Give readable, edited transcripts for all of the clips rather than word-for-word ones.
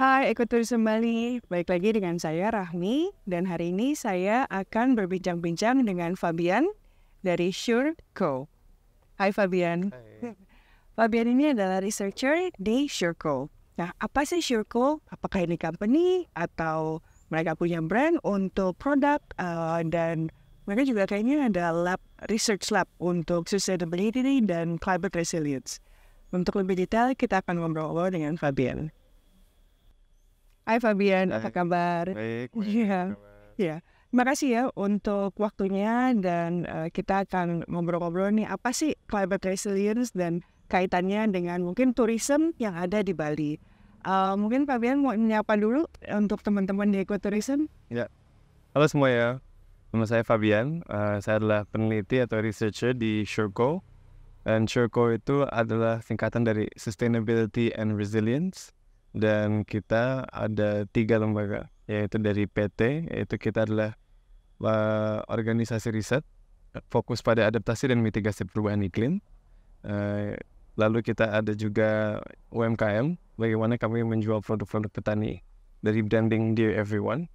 Hai Ekoturism Bali, baik lagi dengan saya Rahmi dan hari ini saya akan berbincang-bincang dengan Fabian dari SureCo. Hai Fabian. Hai. Fabian ini adalah researcher di SureCo. Nah, apa sih SureCo? Apakah ini company atau mereka punya brand untuk produk dan mereka juga kayaknya ada research lab untuk sustainability dan climate resilience. Untuk lebih detail kita akan ngobrol dengan Fabian. Hai Fabian, apa Hai. kabar? Baik, Iya, kabar. iya. Terima kasih ya untuk waktunya dan kita akan ngobrol-ngobrol nih apa sih climate resilience dan kaitannya dengan mungkin tourism yang ada di Bali. Mungkin Fabian mau menyapa dulu untuk teman-teman di ekoturism. Ya, halo semua ya. Nama saya Fabian. Saya adalah peneliti atau researcher di SureCo. Dan SureCo itu adalah singkatan dari Sustainability and Resilience. Dan kita ada 3 lembaga, yaitu dari PT, yaitu kita adalah organisasi riset fokus pada adaptasi dan mitigasi perubahan iklim. Lalu kita ada juga UMKM, bagaimana kami menjual produk-produk petani dari branding Dear Everyone.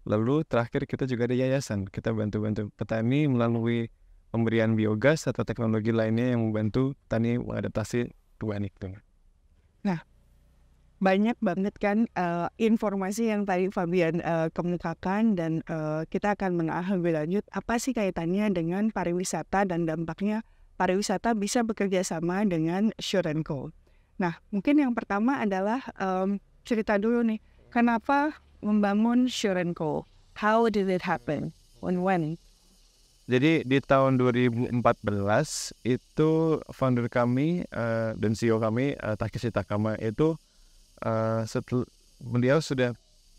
Lalu terakhir kita juga ada yayasan, kita bantu-bantu petani melalui pemberian biogas atau teknologi lainnya yang membantu petani mengadaptasi perubahan iklim. Nah, banyak banget kan informasi yang tadi Fabian kemukakan dan kita akan mengenal lebih lanjut apa sih kaitannya dengan pariwisata dan dampaknya pariwisata bisa bekerja sama dengan SureCo. Nah, mungkin yang pertama adalah cerita dulu nih, kenapa membangun SureCo? How did it happen? And when? Jadi di tahun 2014 itu founder kami dan CEO kami Takeshi Takama itu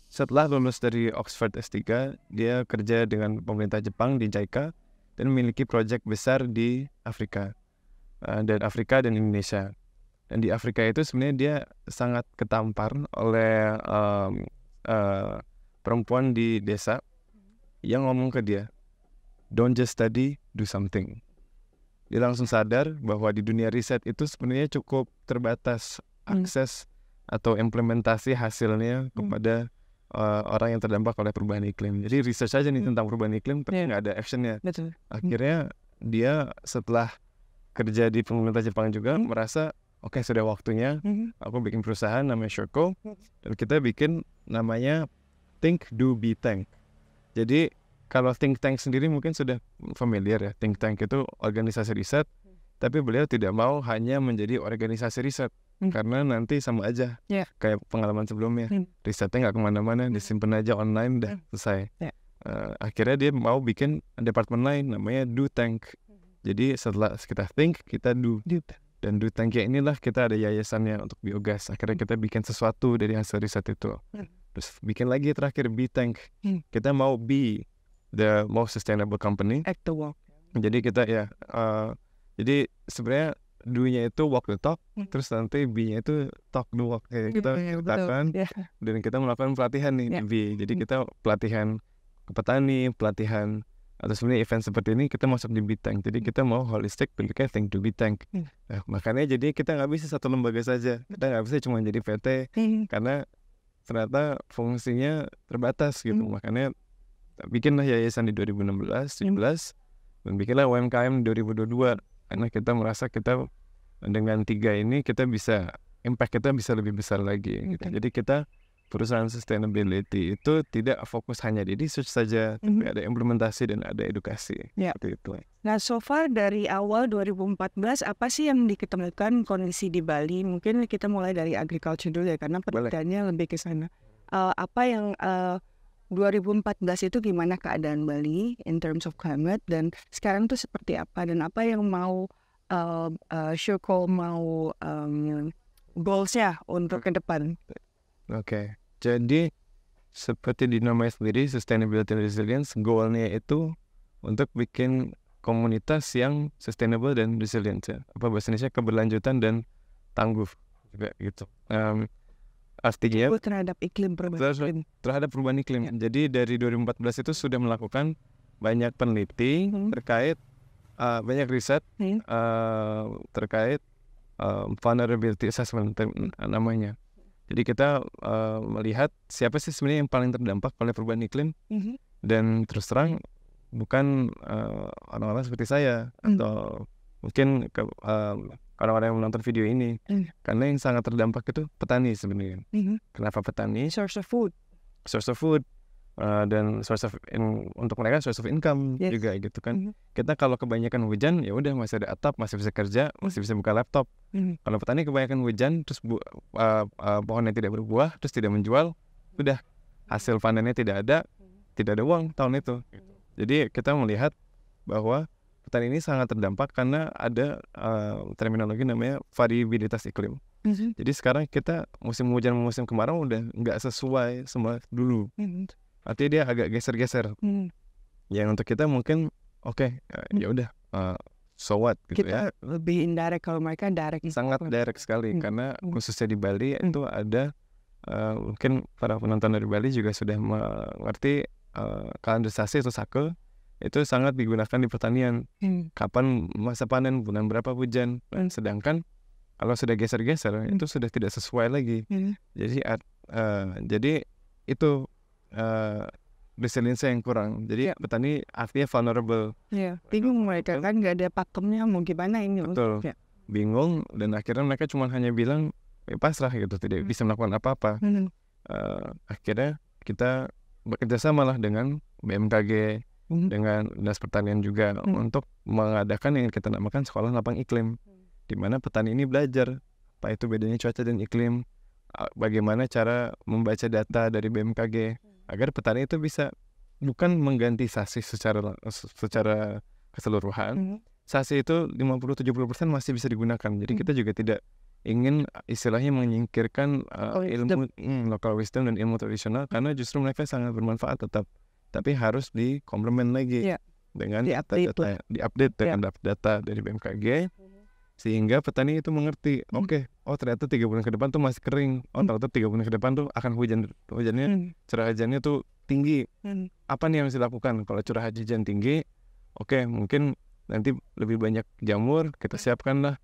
setelah lulus dari Oxford S3, dia kerja dengan pemerintah Jepang di JICA dan memiliki proyek besar di Afrika dan Indonesia. Dan di Afrika itu sebenarnya dia sangat ketampar oleh perempuan di desa yang ngomong ke dia, "Don't just study, do something." Dia langsung sadar bahwa di dunia riset itu sebenarnya cukup terbatas akses atau implementasi hasilnya kepada orang yang terdampak oleh perubahan iklim. Jadi research aja nih tentang perubahan iklim, tapi nggak ada actionnya. Betul. Akhirnya dia setelah kerja di pemerintah Jepang juga merasa, oke, sudah waktunya aku bikin perusahaan namanya SureCo, dan kita bikin namanya Think Do Be Tank. Jadi kalau think tank sendiri mungkin sudah familiar ya. Think tank itu organisasi riset, tapi beliau tidak mau hanya menjadi organisasi riset karena nanti sama aja kayak pengalaman sebelumnya. Risetnya nggak kemana-mana, disimpan aja online, udah selesai. Akhirnya dia mau bikin departemen lain namanya Do Tank. Jadi setelah kita think, kita do. Dan Do Tank inilah kita ada yayasannya untuk biogas. Akhirnya kita bikin sesuatu dari hasil riset itu. Terus bikin lagi terakhir Be Tank. Kita mau be the most sustainable company. Act the walk. Jadi kita jadi sebenarnya do-nya itu walk the talk, terus nanti be-nya itu talk the walk. Kita katakan dan kita melakukan pelatihan nih di be. Jadi kita pelatihan ke petani, pelatihan atau sebenarnya event seperti ini kita masuk di Be Tank. Jadi kita mau holistic bentuknya Think to Be Tank. Nah, makanya jadi kita nggak bisa satu lembaga saja. Kita nggak bisa cuma jadi PT karena ternyata fungsinya terbatas gitu. Makanya bikinlah yayasan di 2016, 17 dan bikinlah UMKM 2022 karena kita merasa kita dengan 3 ini kita bisa impact kita bisa lebih besar lagi gitu. Jadi kita perusahaan sustainability itu tidak fokus hanya di research saja, tapi ada implementasi dan ada edukasi. Seperti itu. Nah, so far dari awal 2014 apa sih yang diketemukan kondisi di Bali? Mungkin kita mulai dari agriculture dulu ya karena penelitiannya lebih ke sana. Apa yang 2014 itu gimana keadaan Bali in terms of climate dan sekarang tuh seperti apa dan apa yang mau SureCo mau goals-nya untuk ke depan? Oke, jadi seperti dinamai sendiri Sustainability and Resilience, goalnya itu untuk bikin komunitas yang sustainable dan resilient ya. Apa bahasa Indonesia, keberlanjutan dan tangguh juga gitu. Artinya terhadap iklim terhadap perubahan iklim. Jadi dari 2014 itu sudah melakukan banyak peneliti terkait banyak riset terkait vulnerability assessment namanya. Jadi kita melihat siapa sih sebenarnya yang paling terdampak oleh perubahan iklim, dan terus terang bukan orang-orang seperti saya atau mungkin orang-orang yang menonton video ini, karena yang sangat terdampak itu petani sebenarnya. Kenapa petani? Source of food. Dan untuk mereka source of income juga gitu kan. Kita kalau kebanyakan hujan ya udah masih ada atap, masih bisa kerja, masih bisa buka laptop. Kalau petani kebanyakan hujan terus pohonnya tidak berbuah, terus tidak menjual, udah hasil panennya tidak ada uang tahun itu. Jadi kita melihat bahwa petani ini sangat terdampak karena ada terminologi namanya variabilitas iklim. Jadi sekarang kita musim hujan musim kemarau udah nggak sesuai sama dulu. Artinya dia agak geser-geser. Yang untuk kita mungkin ya udah so what gitu kita lebih indirect, kalau mereka direct. Sangat direct sekali karena khususnya di Bali itu ada mungkin para penonton dari Bali juga sudah mengerti kalenderisasi atau sake itu sangat digunakan di pertanian. Kapan masa panen, bulan berapa hujan. Sedangkan kalau sudah geser-geser itu sudah tidak sesuai lagi. Jadi itu resiliensi yang kurang. Jadi petani artinya vulnerable. Bingung mereka kan, nggak ada pakemnya, mau gimana ini. Betul. Bingung, dan akhirnya mereka cuma hanya bilang pasrah gitu, tidak bisa melakukan apa-apa. Akhirnya kita bekerja sama lah dengan BMKG, dengan Dinas Pertanian juga untuk mengadakan yang kita namakan sekolah lapang iklim, di mana petani ini belajar apa itu bedanya cuaca dan iklim, bagaimana cara membaca data dari BMKG agar petani itu bisa bukan mengganti SASI secara keseluruhan. SASI itu 50-70% masih bisa digunakan. Jadi kita juga tidak ingin istilahnya menyingkirkan ilmu local wisdom dan ilmu tradisional, karena justru mereka sangat bermanfaat tetap, tapi harus dikomplement lagi dengan diupdate dengan data dari BMKG, sehingga petani itu mengerti, ternyata 3 bulan ke depan tuh masih kering, ternyata 3 bulan ke depan tuh akan hujannya curah hujannya tuh tinggi. Apa nih yang harus dilakukan? Kalau curah hujan tinggi, mungkin nanti lebih banyak jamur, kita siapkanlah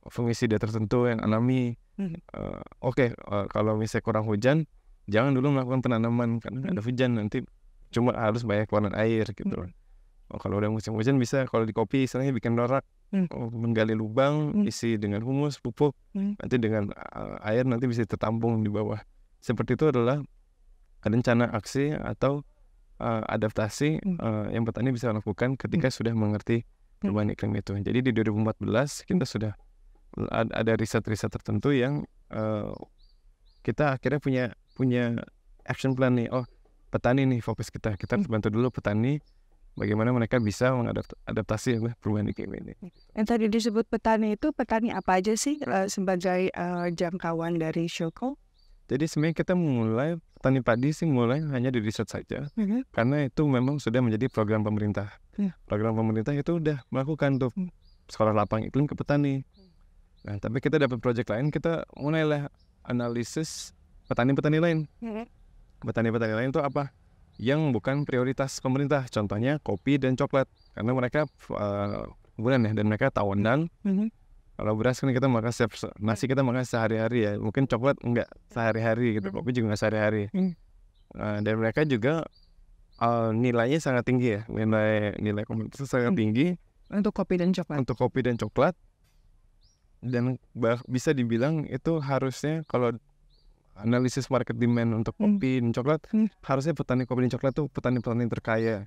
fungisida tertentu yang alami. Kalau misalnya kurang hujan, jangan dulu melakukan penanaman karena ada hujan, nanti cuma harus banyak keluaran air gitu. Kalau udah musim hujan bisa, kalau di kopi istilahnya bikin norak, menggali lubang, isi dengan humus, pupuk, nanti dengan air nanti bisa tertampung di bawah. Seperti itu adalah rencana aksi atau adaptasi yang petani bisa lakukan ketika sudah mengerti perubahan iklim itu. Jadi di 2014 kita sudah ada riset-riset tertentu yang kita akhirnya punya action plan nih. Petani nih fokus kita harus bantu dulu petani, bagaimana mereka bisa mengadaptasi perubahan iklim ini. Yang tadi disebut petani itu, petani apa aja sih sebagai jangkauan dari Shurko? Jadi sebenarnya kita mulai petani padi sih mulai hanya di riset saja, karena itu memang sudah menjadi program pemerintah. Program pemerintah itu udah melakukan tuh sekolah lapang iklim ke petani. Nah, tapi kita dapat proyek lain, kita mulailah analisis petani-petani lain. Petani-petani lain itu apa? Yang bukan prioritas pemerintah, contohnya kopi dan coklat, karena mereka bulan dan mereka tahunan. Kalau beras kan kita makan nasi kita makan sehari-hari ya, mungkin coklat enggak sehari-hari gitu, kopi juga enggak sehari-hari. Dan mereka juga nilainya sangat tinggi ya, nilai komoditas sangat tinggi untuk kopi dan coklat. Dan bisa dibilang itu harusnya kalau analisis market demand untuk kopi dan coklat, harusnya petani kopi dan coklat tuh petani-petani terkaya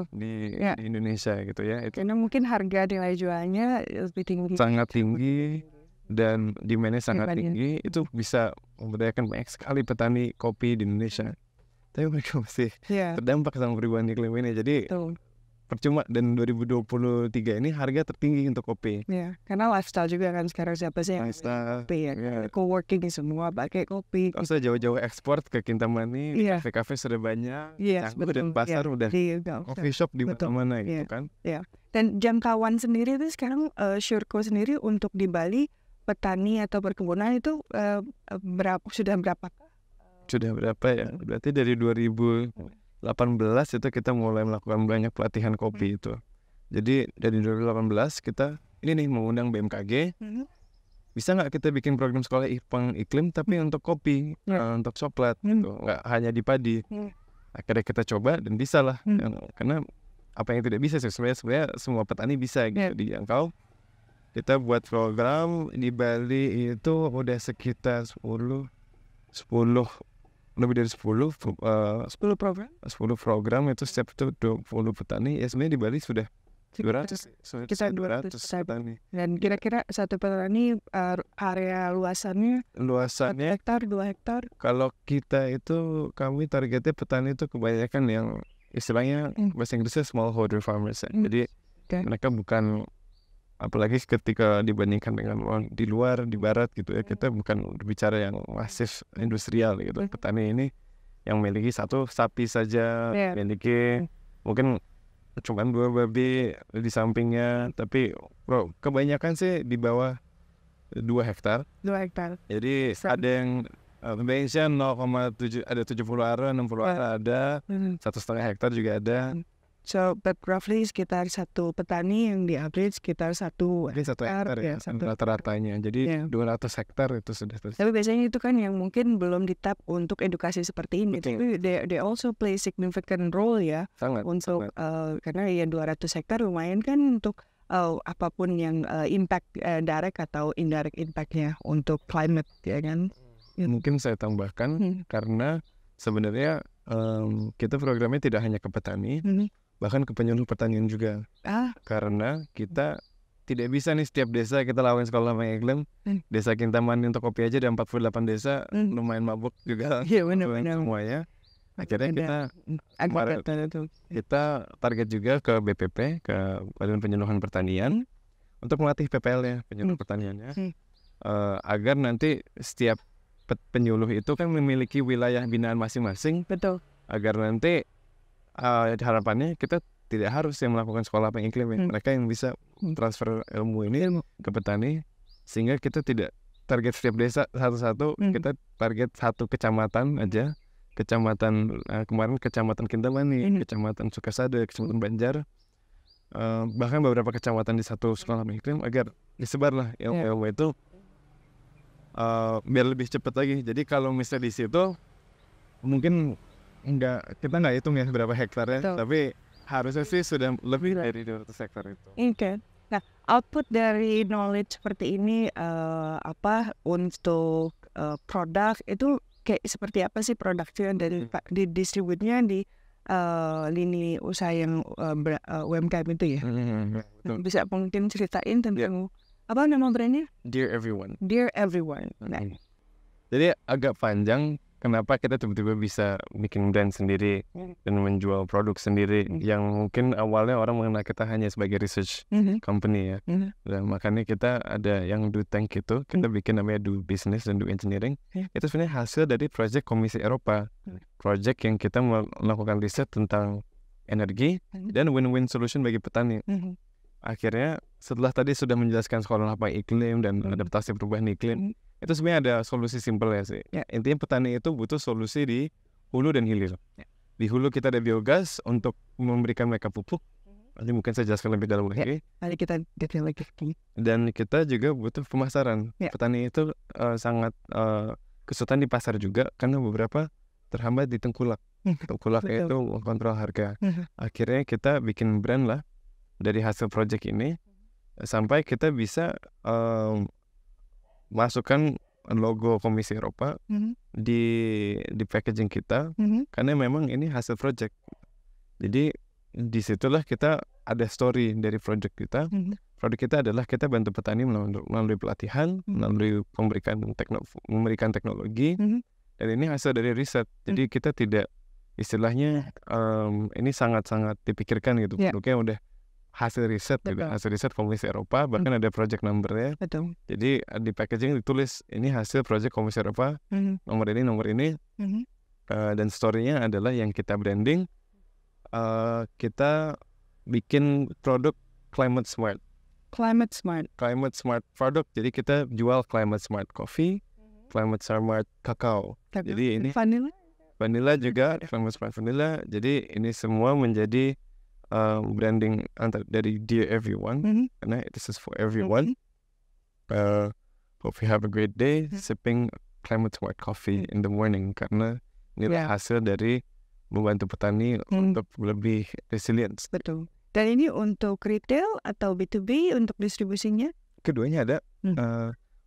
di Indonesia gitu ya. Karena mungkin harga nilai jualnya lebih tinggi, sangat tinggi, dan demand-nya sangat tinggi. Itu bisa memberdayakan banyak sekali petani kopi di Indonesia. Tapi mereka masih terdampak sama perubahan iklim ini. Jadi percuma, dan 2023 ini harga tertinggi untuk kopi. Karena lifestyle juga kan sekarang, siapa sih yang kopi co-working semua pakai kopi. Sudah jauh-jauh ekspor ke Kintamani, kafe-kafe sudah banyak, dan pasar udah coffee shop di mana-mana gitu kan. Dan jangkauan sendiri itu sekarang Shurko sendiri untuk di Bali, petani atau perkebunan itu sudah berapa? Sudah berapa ya? Berarti dari 2018 itu kita mulai melakukan banyak pelatihan kopi itu. Jadi dari 2018 kita ini nih mengundang BMKG bisa nggak kita bikin program sekolah iklim tapi untuk kopi, untuk coklat, gitu. Nggak hanya di padi. Akhirnya kita coba dan bisa lah, karena apa yang tidak bisa sih sebenarnya semua petani bisa gitu dijangkau. Kita buat program di Bali itu udah sekitar 10 lebih dari 10 program itu setiap itu 20 petani. Ya sebenarnya di Bali sudah 200 petani. Dan kira-kira satu petani area luasannya 1 hektar, 2 hektar. Kalau kita itu kami targetnya petani itu kebanyakan yang istilahnya bahasa Inggrisnya smallholder farmers ya. Jadi mereka bukan, apalagi ketika dibandingkan dengan di luar, di barat gitu ya, kita bukan bicara yang masif industrial gitu. Petani ini yang memiliki 1 sapi saja, memiliki mungkin cuma 2 babi di sampingnya, tapi kebanyakan sih di bawah 2 hektar. 2 hektar. Jadi ada yang Indonesia 0,7, ada 70 area, 60 area ada, 1,5 hektar juga ada. So, but roughly sekitar satu petani yang di average sekitar 1 hektar ya, rata-ratanya. Jadi 200 hektar itu sudah terus. Tapi biasanya itu kan yang mungkin belum ditap untuk edukasi seperti ini. Tapi they also play significant role ya. Sangat. Untuk karena ya 200 hektar lumayan kan untuk apapun yang impact direct atau indirect impactnya untuk climate ya kan. Mungkin saya tambahkan karena sebenarnya kita programnya tidak hanya ke petani, bahkan ke penyuluh pertanian juga. Karena kita tidak bisa nih setiap desa kita lawan sekolah iklim. Desa Kintamani untuk kopi aja ada 48 desa, lumayan mabuk juga. Iya benar. Semuanya. Akhirnya kita target juga ke BPP, ke Badan Penyuluhan Pertanian, untuk melatih PPL-nya, penyuluh pertaniannya, agar nanti setiap penyuluh itu kan memiliki wilayah binaan masing-masing. Betul. Agar nanti harapannya kita tidak harus yang melakukan sekolah iklim ya. Mereka yang bisa transfer ilmu ini ke petani, sehingga kita tidak target setiap desa satu-satu, kita target 1 kecamatan aja. Kecamatan kemarin Kecamatan Kintamani, Kecamatan Sukasada, Kecamatan Banjar, bahkan beberapa kecamatan di 1 sekolah iklim, agar disebar lah ilmu itu biar lebih cepat lagi. Jadi kalau misalnya di situ mungkin kita nggak hitung ya berapa hektarnya, tapi harusnya sih sudah lebih dari 200 hektar itu. Okay. Nah, output dari knowledge seperti ini untuk produk itu kayak seperti apa sih produknya dari di distributnya di lini usaha yang UMKM itu ya? Bisa mungkin ceritain tentang apa nama brandnya? Dear Everyone. Dear Everyone. Nah. Jadi agak panjang kenapa kita tiba-tiba bisa bikin brand sendiri dan menjual produk sendiri yang mungkin awalnya orang mengenal kita hanya sebagai research company ya. Dan makanya kita ada yang do tank itu, kita bikin namanya do business dan do engineering. Itu sebenarnya hasil dari project Komisi Eropa. Project yang kita melakukan riset tentang energi dan win-win solution bagi petani. Akhirnya setelah tadi sudah menjelaskan sekolah apa iklim dan adaptasi perubahan iklim, itu sebenarnya ada solusi simpel ya sih. Intinya petani itu butuh solusi di hulu dan hilir. Di hulu kita ada biogas untuk memberikan mereka pupuk. Nanti mungkin saya jelaskan lebih dalam lagi. Nanti kita detail lagi. Dan kita juga butuh pemasaran. Petani itu sangat kesulitan di pasar juga karena beberapa terhambat di tengkulak. Tengkulak itu kontrol harga. Akhirnya kita bikin brand lah dari hasil project ini, sampai kita bisa masukkan logo Komisi Eropa di packaging kita, karena memang ini hasil project. Jadi disitulah kita ada story dari project kita. Produk kita adalah kita bantu petani melalui pelatihan, melalui memberikan teknologi, dan ini hasil dari riset. Jadi kita tidak istilahnya ini sangat-sangat dipikirkan gitu. Produknya udah hasil riset juga, hasil riset Komisi Eropa, bahkan ada project number-nya. Jadi di packaging ditulis ini hasil project Komisi Eropa, nomor ini, dan story-nya adalah yang kita branding. Kita bikin produk climate smart product. Jadi kita jual climate smart coffee, climate smart kakao. Jadi ini vanilla juga, climate smart vanilla. Jadi ini semua menjadi branding dari Dear Everyone, karena this is for everyone. Hope you have a great day sipping climate smart coffee in the morning, karena ini hasil dari membantu petani untuk lebih resilient. Betul. Dan ini untuk retail atau B2B untuk distribusinya? Keduanya ada.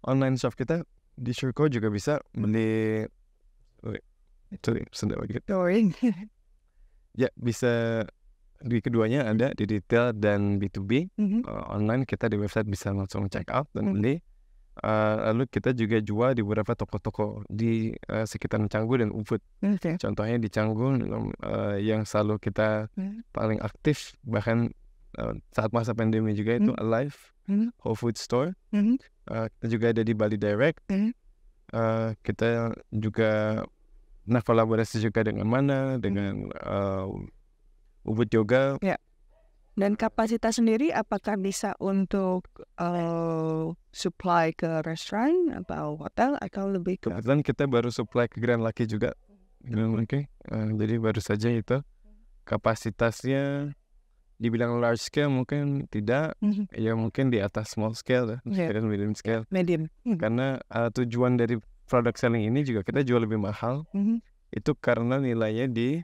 Online shop kita di Surco juga bisa beli. Sudah begitu. Ya, bisa di keduanya ada di retail dan B2B. Online kita di website bisa langsung check out dan beli. Lalu kita juga jual di beberapa toko-toko di sekitar Canggu dan Ubud. Contohnya di Canggu yang selalu kita paling aktif, bahkan saat masa pandemi juga itu Alive, Whole Food Store. Kita juga ada di Bali Direct. Kita juga kolaborasi juga dengan dengan Ubud Yoga. Dan kapasitas sendiri apakah bisa untuk supply ke restoran atau hotel atau lebih ke? Kebetulan kita baru supply ke Grand Lucky juga. Jadi baru saja itu. Kapasitasnya dibilang large scale mungkin tidak, ya mungkin di atas small scale medium scale. Medium. Karena tujuan dari product selling ini juga kita jual lebih mahal. Itu karena nilainya di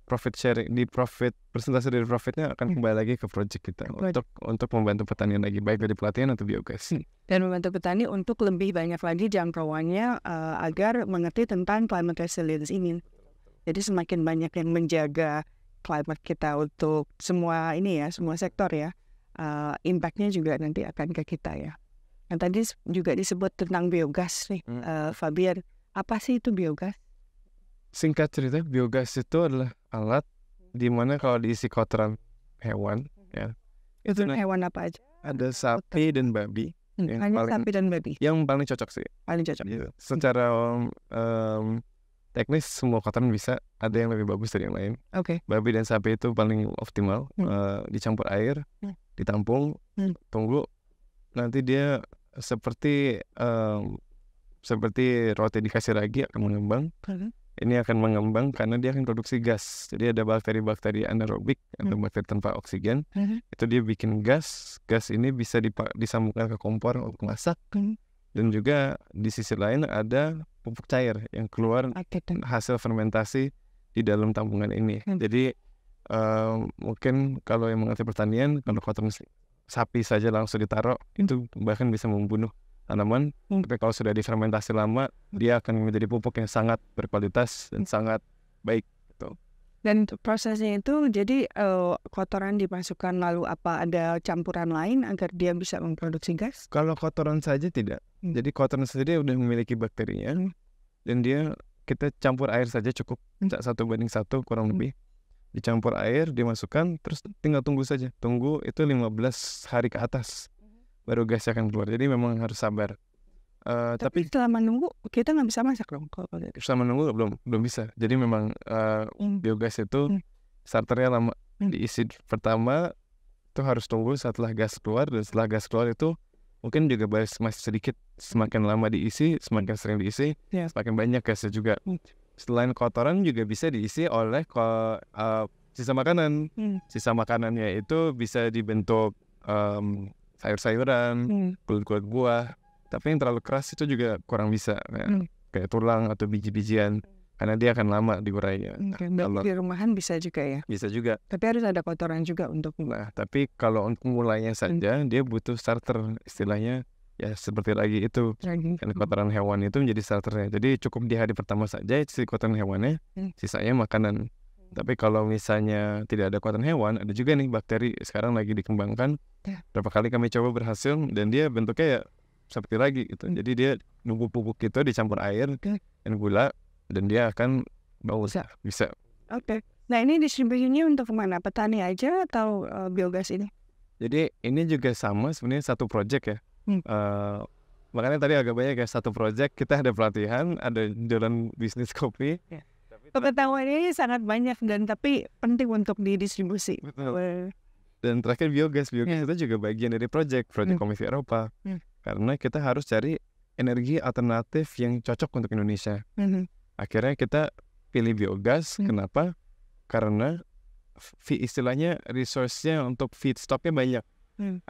profit sharing, di profit, persentase dari profitnya akan kembali lagi ke project kita untuk membantu petani lagi, baik dari pelatihan atau biogas. Dan membantu petani untuk lebih banyak lagi jangkauannya agar mengerti tentang climate resilience ini. Jadi semakin banyak yang menjaga climate kita untuk semua ini ya, semua sektor ya, impact-nya juga nanti akan ke kita ya. Yang tadi juga disebut tentang biogas nih, Fabian. Apa sih itu biogas? Singkat cerita, biogas itu adalah alat di mana kalau diisi kotoran hewan, ya. Itu hewan apa aja? Ada sapi dan babi. Hanya sapi dan babi. Yang paling cocok sih. Paling cocok. Gitu. Secara teknis semua kotoran bisa, ada yang lebih bagus dari yang lain. Babi dan sapi itu paling optimal. Dicampur air, ditampung, tunggu, nanti dia seperti roti dikasih ragi akan mengembang. Ini akan mengembang karena dia akan produksi gas. Jadi ada bakteri-bakteri anaerobik atau bakteri tanpa oksigen. Itu dia bikin gas. Gas ini bisa disambungkan ke kompor untuk masak. Dan juga di sisi lain ada pupuk cair yang keluar hasil fermentasi di dalam tabungan ini. Jadi mungkin kalau yang mengerti pertanian, kalau kotoran sapi saja langsung ditaruh, itu bahkan bisa membunuh tanaman. Tapi kalau sudah difermentasi lama, dia akan menjadi pupuk yang sangat berkualitas dan sangat baik gitu. Dan prosesnya itu jadi kotoran dimasukkan, lalu apa ada campuran lain agar dia bisa memproduksi gas? Kalau kotoran saja tidak. Jadi kotoran sendiri udah memiliki bakterinya, dan kita campur air saja cukup, 1:1 kurang lebih. Dicampur air, dimasukkan, terus tinggal tunggu saja. Tunggu itu 15 hari ke atas, baru gasnya akan keluar. Jadi memang harus sabar. Tapi setelah menunggu kita nggak bisa masak dong kalau gitu. Setelah menunggu belum bisa. Jadi memang biogas itu starternya lama. Diisi pertama itu harus tunggu setelah gas keluar, dan setelah gas keluar itu mungkin juga masih sedikit. Semakin lama diisi, semakin sering diisi, semakin banyak gasnya juga. Selain kotoran juga bisa diisi oleh sisa makanan. Sisa makanannya itu bisa dibentuk sayur-sayuran, kulit-kulit buah. Tapi yang terlalu keras itu juga kurang bisa, kayak tulang atau biji-bijian, karena dia akan lama diurainya. Di rumahan bisa juga ya? Bisa juga. Tapi harus ada kotoran juga untuk. Nah, tapi kalau untuk mulainya saja, dia butuh starter, istilahnya ya seperti lagi itu. Kan kotoran hewan itu menjadi starternya. Jadi cukup di hari pertama saja isi kotoran hewannya, sisanya makanan. Tapi kalau misalnya tidak ada kotoran hewan, ada juga nih bakteri sekarang lagi dikembangkan. Berapa kali kami coba berhasil, dan dia bentuknya ya seperti lagi gitu. Jadi dia pupuk itu dicampur air dan gula, dan dia akan bisa. Nah ini distribusinya untuk kemana? Petani aja atau biogas ini? Jadi ini juga sama sebenarnya, satu project ya. Makanya tadi agak banyak ya, satu project. Kita ada pelatihan, ada jualan bisnis kopi. Pengetahuannya sangat banyak, dan tapi penting untuk didistribusi. Betul. Dan terakhir biogas itu juga bagian dari project Komisi Eropa. Karena kita harus cari energi alternatif yang cocok untuk Indonesia. Akhirnya kita pilih biogas. Kenapa? Karena istilahnya resource-nya untuk feedstock-nya banyak.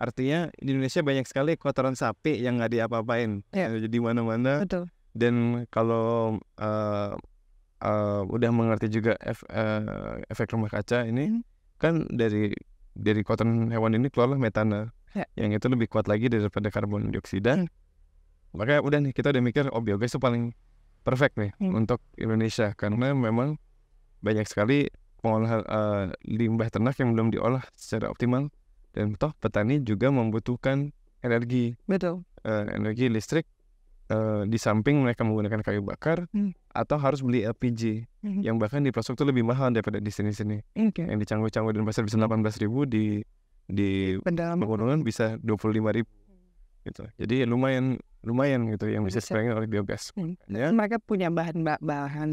Artinya di Indonesia banyak sekali kotoran sapi yang nggak diapa-apain, jadi mana-mana. Betul. Dan kalau udah mengerti juga efek rumah kaca ini, kan dari kotoran hewan ini keluarlah metana, yang itu lebih kuat lagi daripada karbon dioksida. Makanya udah nih, kita udah mikir biogas itu paling perfect nih untuk Indonesia, karena memang banyak sekali pengolahan limbah ternak yang belum diolah secara optimal, dan toh petani juga membutuhkan energi. Betul. Energi listrik, di samping mereka menggunakan kayu bakar atau harus beli LPG yang bahkan di pelosok itu lebih mahal daripada di sini. Yang di Canggu dan Pasar bisa 18.000, di pegunungan bisa 25.000 gitu. Jadi lumayan gitu yang bisa diperangi oleh biogas. Mereka punya bahan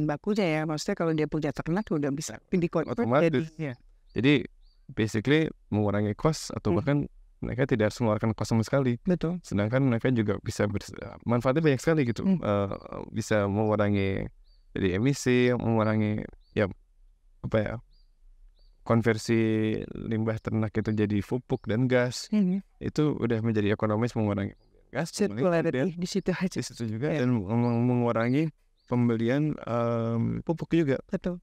bakunya ya, maksudnya kalau dia punya ternak udah bisa otomatis. Jadi basically mengurangi cost, atau bahkan mereka tidak harus mengeluarkan cost sama sekali. Betul. Sedangkan mereka juga bisa manfaatnya banyak sekali gitu. Bisa mengurangi dari emisi, mengurangi konversi limbah ternak itu jadi pupuk dan gas. Itu udah menjadi ekonomis, mengurangi gas, circularity di situ aja. Di situ juga, dan mengurangi pembelian pupuk juga. Betul.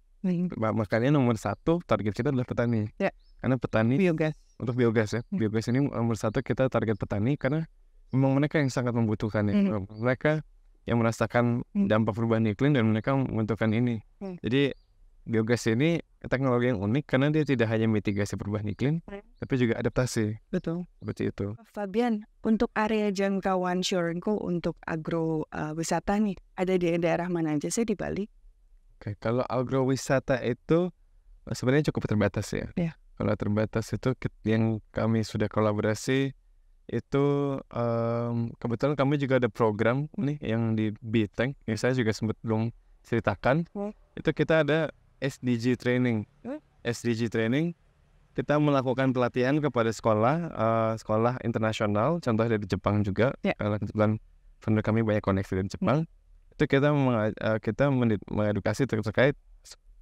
Makanya nomor 1 target kita adalah petani. Karena petani biogas. Untuk biogas ya. Biogas ini nomor 1 kita target petani, karena memang mereka yang sangat membutuhkan ya. Mereka yang merasakan dampak perubahan iklim dan mereka membutuhkan ini. Jadi biogas ini teknologi yang unik karena dia tidak hanya mitigasi perubahan iklim, tapi juga adaptasi. Betul. Seperti itu. Fabian, untuk area jangkauan Sure&Co untuk agro wisata nih, ada di daerah mana aja sih di Bali? Oke, kalau agrowisata itu sebenarnya cukup terbatas ya. Kalau terbatas itu yang kami sudah kolaborasi itu kebetulan kami juga ada program nih yang di B-Tank yang saya juga sempat belum ceritakan. Itu kita ada SDG training. SDG training kita melakukan pelatihan kepada sekolah internasional, contoh dari Jepang juga. Karena kebetulan founder kami banyak koneksi dari Jepang. Itu kita mengedukasi terkait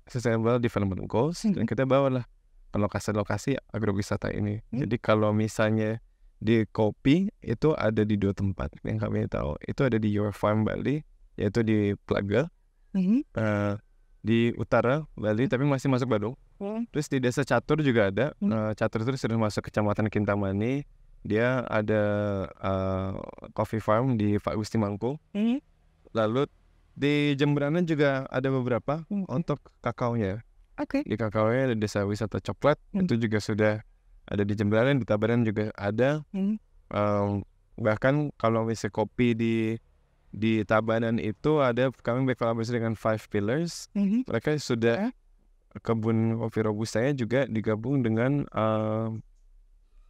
Sustainable Development Goals, dan kita bawalah ke lokasi-lokasi agrowisata ini. Jadi kalau misalnya di Kopi itu ada di 2 tempat yang kami tahu. Itu ada di Your Farm Bali, yaitu di Plaga, di utara Bali, tapi masih masuk Badung. Terus di Desa Catur juga ada. Catur itu sudah masuk Kecamatan Kintamani. Dia ada coffee farm di Pak Gusti Mangku. Lalu di Jemberana juga ada beberapa untuk kakaonya. Di kakaonya ada Desa Wisata Coklat, itu juga sudah ada di Jemberana. Di Tabanan juga ada. Bahkan kalau misalnya kopi di Tabanan itu ada, kami berkolaborasi dengan 5 Pillars. Mereka sudah kebun kopi robustanya juga digabung dengan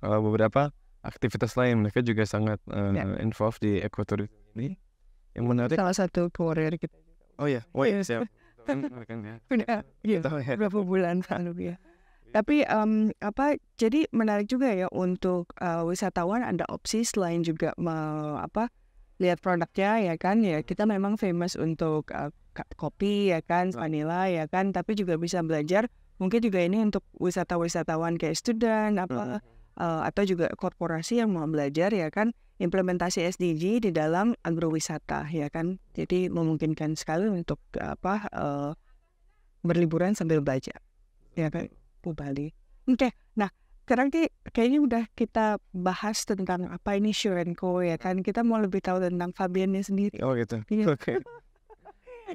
beberapa aktivitas lain. Mereka juga sangat involved di ekoturism ini. Yang menarik, salah satu courier kita juga. Siap. Berapa bulan lalu ya. Tapi jadi menarik juga ya untuk wisatawan, ada opsi selain juga lihat produknya ya kan, ya kita memang famous untuk kopi ya kan, vanilla ya kan, tapi juga bisa belajar mungkin juga ini untuk wisatawan kayak student atau juga korporasi yang mau belajar ya kan, implementasi SDG di dalam agrowisata ya kan. Jadi memungkinkan sekali untuk berliburan sambil belajar ya kan, Bali. Nah sekarang kayaknya udah kita bahas tentang apa ini Sure&Co ya kan. Kita mau lebih tahu tentang Fabiannya sendiri. Gitu.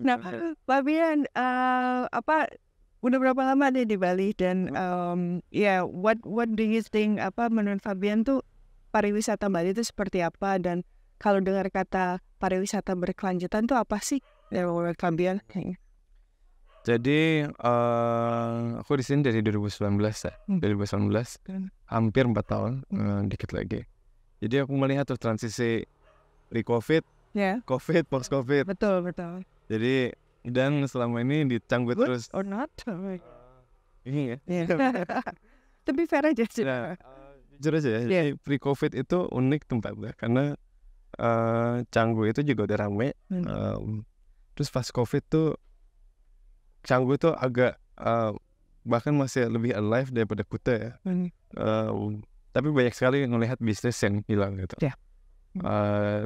Nah Fabian, udah berapa lama nih di Bali, dan what do you think, menurut Fabian tuh pariwisata Bali itu seperti apa, dan kalau dengar kata pariwisata berkelanjutan tuh apa sih menurut Fabian? Jadi aku di sini dari 2019 ya. 2019 hampir 4 tahun, dikit lagi. Jadi aku melihat tuh transisi pre-COVID, COVID, post-COVID. Betul. Jadi dan selama ini dicanggut terus. Or not? Ini ya. Tapi fair aja sih. Jujur aja ya. Jadi pre-COVID itu unik tempatnya karena Canggu itu juga udah rame. Terus pas COVID tuh Canggu itu agak bahkan masih lebih alive daripada Kuta ya. tapi banyak sekali melihat bisnis yang hilang gitu.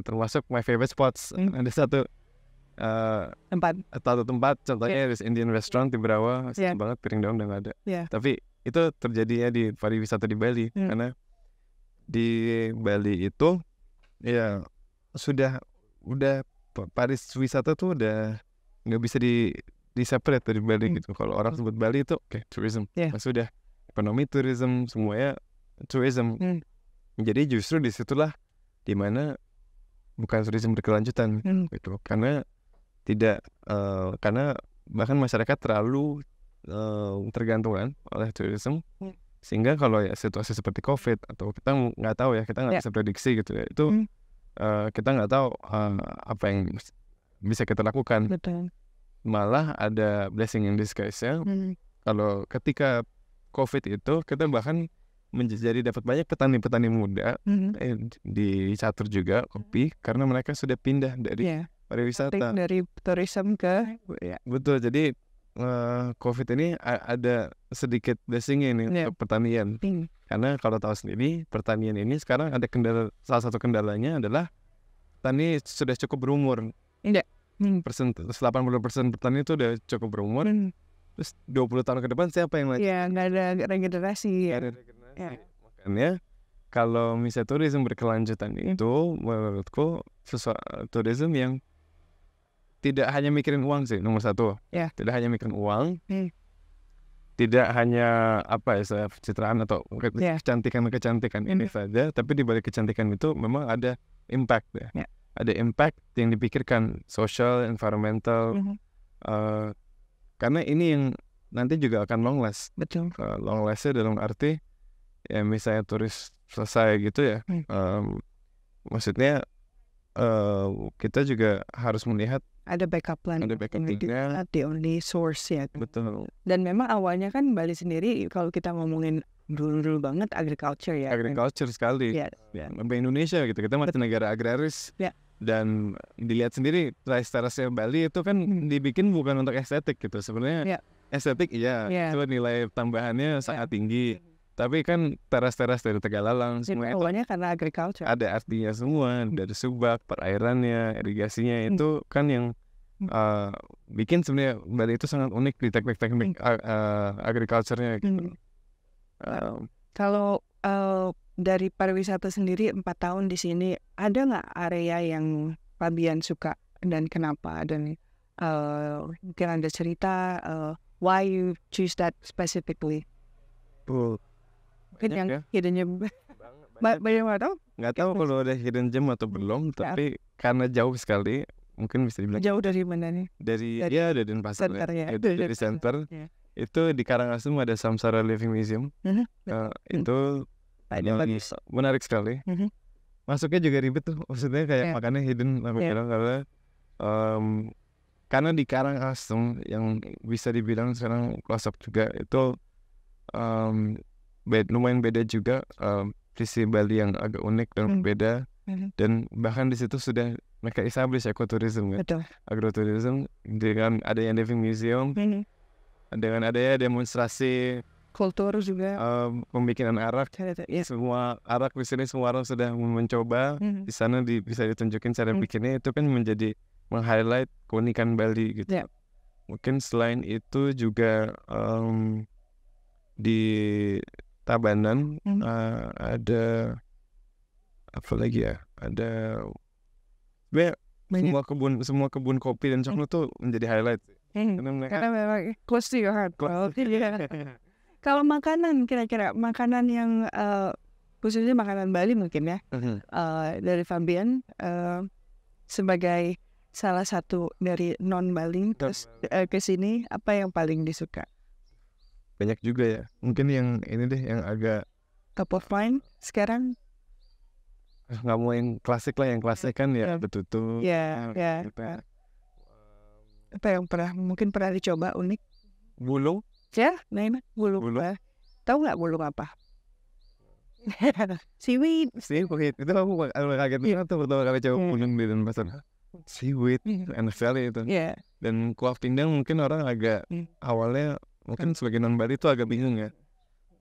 Termasuk my favorite spots. Ada satu tempat contohnya di Indian restaurant di Berawa, banget piring daun udah nggak ada. Tapi itu terjadinya di pariwisata di Bali, karena di Bali itu ya udah pariwisata tuh udah nggak bisa di separate dari Bali gitu. Kalau orang sebut Bali itu tourism, sudah ekonomi tourism, semuanya tourism. Jadi justru disitulah dimana bukan tourism berkelanjutan gitu, karena karena bahkan masyarakat terlalu tergantungan oleh tourism, sehingga kalau ya situasi seperti COVID atau kita nggak tahu ya, kita nggak bisa prediksi gitu ya, itu kita nggak tahu apa yang bisa kita lakukan. Malah ada blessing in disguise-nya. Kalau ketika COVID itu kita bahkan menjadi dapat banyak petani-petani muda di catur juga kopi, karena mereka sudah pindah dari pariwisata, dari tourism ke betul. Jadi COVID ini ada sedikit blessing ini untuk pertanian, karena kalau tahu sendiri pertanian ini sekarang ada salah satu kendalanya adalah petani sudah cukup berumur. 80% petani itu udah cukup berumur. Terus 20 tahun ke depan siapa yang lagi? Nggak ada regenerasi. Makanya kalau misalnya tourism berkelanjutan itu menurutku tourism yang tidak hanya mikirin uang sih nomor satu. Tidak hanya mikirin uang, tidak hanya pencitraan atau kecantikan ini saja, tapi di balik kecantikan itu memang ada impact ya. Ada impact yang dipikirkan, social, environmental, karena ini yang nanti juga akan long last. Betul. Long lastnya dalam arti ya misalnya turis selesai gitu ya, maksudnya kita juga harus melihat ada backup plan. Ada backup plan-nya. The only source ya. Betul. Dan memang awalnya kan Bali sendiri kalau kita ngomongin dulu banget agriculture ya. Agriculture sekali. Sampai Indonesia gitu, kita masih negara agraris. Dan dilihat sendiri teras-terasnya Bali itu kan dibikin bukan untuk estetik gitu. Sebenarnya estetik itu nilai tambahannya sangat tinggi. Tapi kan teras-teras dari Tegalalang semua itu awalnya karena agriculture. Ada artinya semua, dari subak, perairannya, irigasinya itu kan yang bikin sebenarnya Bali itu sangat unik di teknik-teknik agriculture-nya gitu. Kalau dari pariwisata sendiri 4 tahun di sini, ada nggak area yang Fabian suka dan kenapa? Dan mungkin ada cerita why you choose that specifically? Mungkin yang hidden gem. Banyak nggak tahu kalau ada hidden gem atau belum, tapi karena jauh sekali, mungkin bisa dibilang jauh dari mana nih? Dari Denpasar ya. Dari center. Itu di Karangasem ada Samsara Living Museum. Itu menarik sekali. Masuknya juga ribet tuh, maksudnya kayak makannya hidden aku bilang, karena di Karangasem yang bisa dibilang sekarang close up juga itu lumayan beda juga, visi Bali yang agak unik dan berbeda. Dan bahkan di situ sudah mereka establish ekoturism kan, agrotourism, dengan adanya living museum, dengan adanya demonstrasi kultur juga, pembikinan arak. Semua arak di sini semua orang sudah mencoba. Di sana bisa ditunjukin cara bikinnya, itu kan menjadi meng-highlight keunikan Bali gitu. Mungkin selain itu juga di Tabanan ada apa lagi ya? Ada semua kebun kopi dan coklat tuh menjadi highlight. Karena memang close to your heart. Kalau makanan, kira-kira makanan yang khususnya makanan Bali mungkin ya, dari Fabian sebagai salah satu dari non Bali terus ke sini, apa yang paling disuka? Banyak juga ya. Mungkin yang ini deh yang agak top of mind sekarang. Nggak mau yang klasik lah, yang klasik kan ya betutu. Apa yang mungkin pernah dicoba unik? Bulung. Bulung. Tahu nggak bulung apa? Seaweed. Itu aku kaget banget tuh pertama kali coba bulung di Denpasar. Seaweed, enak sekali itu. Dan kuah pindang mungkin orang agak awalnya mungkin sebagai non Bali itu agak bingung ya.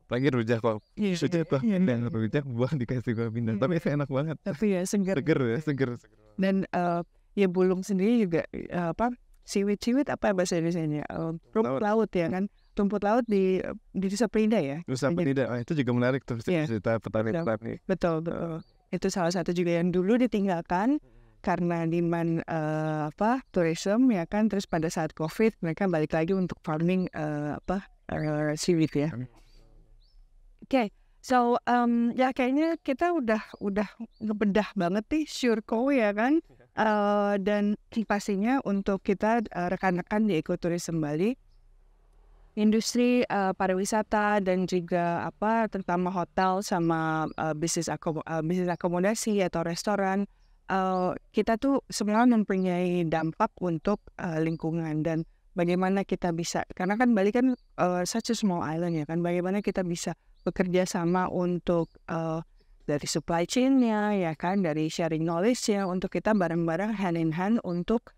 Apalagi rujak kok. Dan rujak buah dikasih kuah pindang. Tapi itu enak banget. Tapi ya seger. Seger. Dan ya bulung sendiri juga ciwit apa bahasa Indonesia-nya? Rumput laut ya kan? Rumput laut di Nusa Penida ya? Nusa Penida, itu juga menarik tuh cerita petani-petani. Betul. Itu salah satu juga yang dulu ditinggalkan karena demand tourism ya kan, terus pada saat COVID mereka balik lagi untuk farming seaweed ya. Oke. So ya kayaknya kita udah ngebedah banget nih Syurko ya kan, dan pastinya untuk kita rekan-rekan di ekoturism Bali, industri pariwisata dan juga terutama hotel sama bisnis akomodasi atau restoran, kita tuh sebenarnya mempunyai dampak untuk lingkungan dan bagaimana kita bisa, karena kan Bali kan such a small island ya kan, bagaimana kita bisa bekerja sama untuk dari supply chain-nya ya kan, dari sharing knowledge-nya untuk kita bareng-bareng hand in hand untuk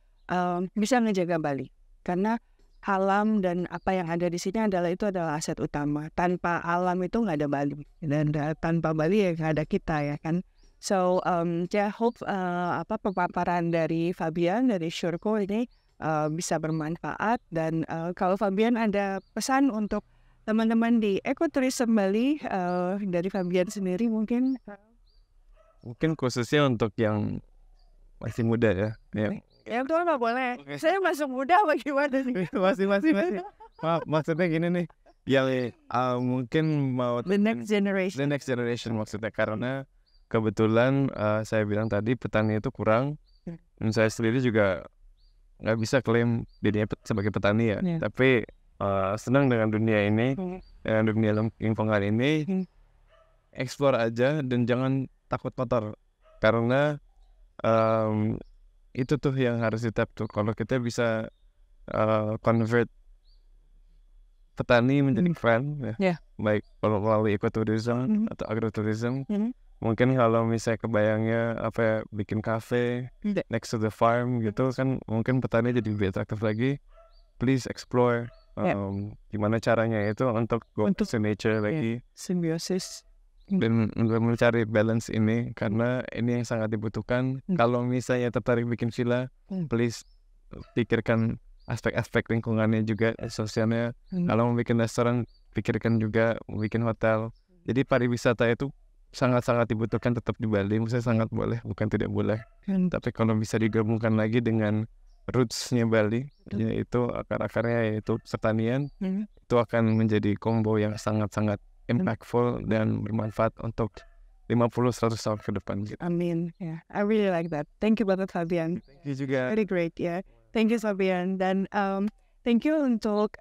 bisa ngejaga Bali. Karena alam dan apa yang ada di sini adalah aset utama. Tanpa alam itu nggak ada Bali, dan tanpa Bali ya nggak ada kita ya kan. So hope pemaparan dari Fabian dari Syurko ini bisa bermanfaat, dan kalau Fabian ada pesan untuk teman-teman di ekoturism Bali dari Fabian sendiri mungkin khususnya untuk yang masih muda ya. Ya itu nggak boleh. Okay. Saya masuk muda bagaimana nih? masih. Maksudnya gini nih, yang mungkin mau the next generation maksudnya, karena kebetulan saya bilang tadi petani itu kurang, dan saya sendiri juga nggak bisa klaim dirinya sebagai petani ya. Tapi senang dengan dunia ini, dengan dunia lingkungan ini, explore aja dan jangan takut kotor, karena itu tuh yang harus di tap tuh. Kalau kita bisa convert petani menjadi friend ya, baik kalau melalui ekoturism atau agroturism, mungkin kalau misalnya kebayangnya bikin cafe next to the farm gitu kan, mungkin petani jadi lebih atraktif lagi. Please explore gimana caranya itu untuk go to nature lagi, simbiosis, dan untuk mencari balance ini, karena ini yang sangat dibutuhkan. Kalau misalnya tertarik bikin villa, please pikirkan aspek-aspek lingkungannya juga, sosialnya. Kalau mau bikin restoran, pikirkan juga mau bikin hotel. Jadi pariwisata itu sangat-sangat dibutuhkan tetap di Bali. Maksudnya sangat boleh, bukan tidak boleh. Tapi kalau bisa digabungkan lagi dengan roots-nya Bali, yaitu akar-akarnya yaitu pertanian, itu akan menjadi combo yang sangat-sangat impactful dan bermanfaat untuk 50-100 tahun ke depan gitu. Amin. Yeah, I really like that. Thank you banget Fabian. Thank you juga. Very great ya. Yeah. Thank you Fabian, dan thank you untuk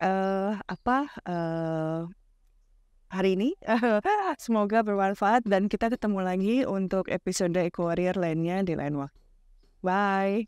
hari ini. Semoga bermanfaat dan kita ketemu lagi untuk episode Eco Warrior lainnya di lain waktu. Bye.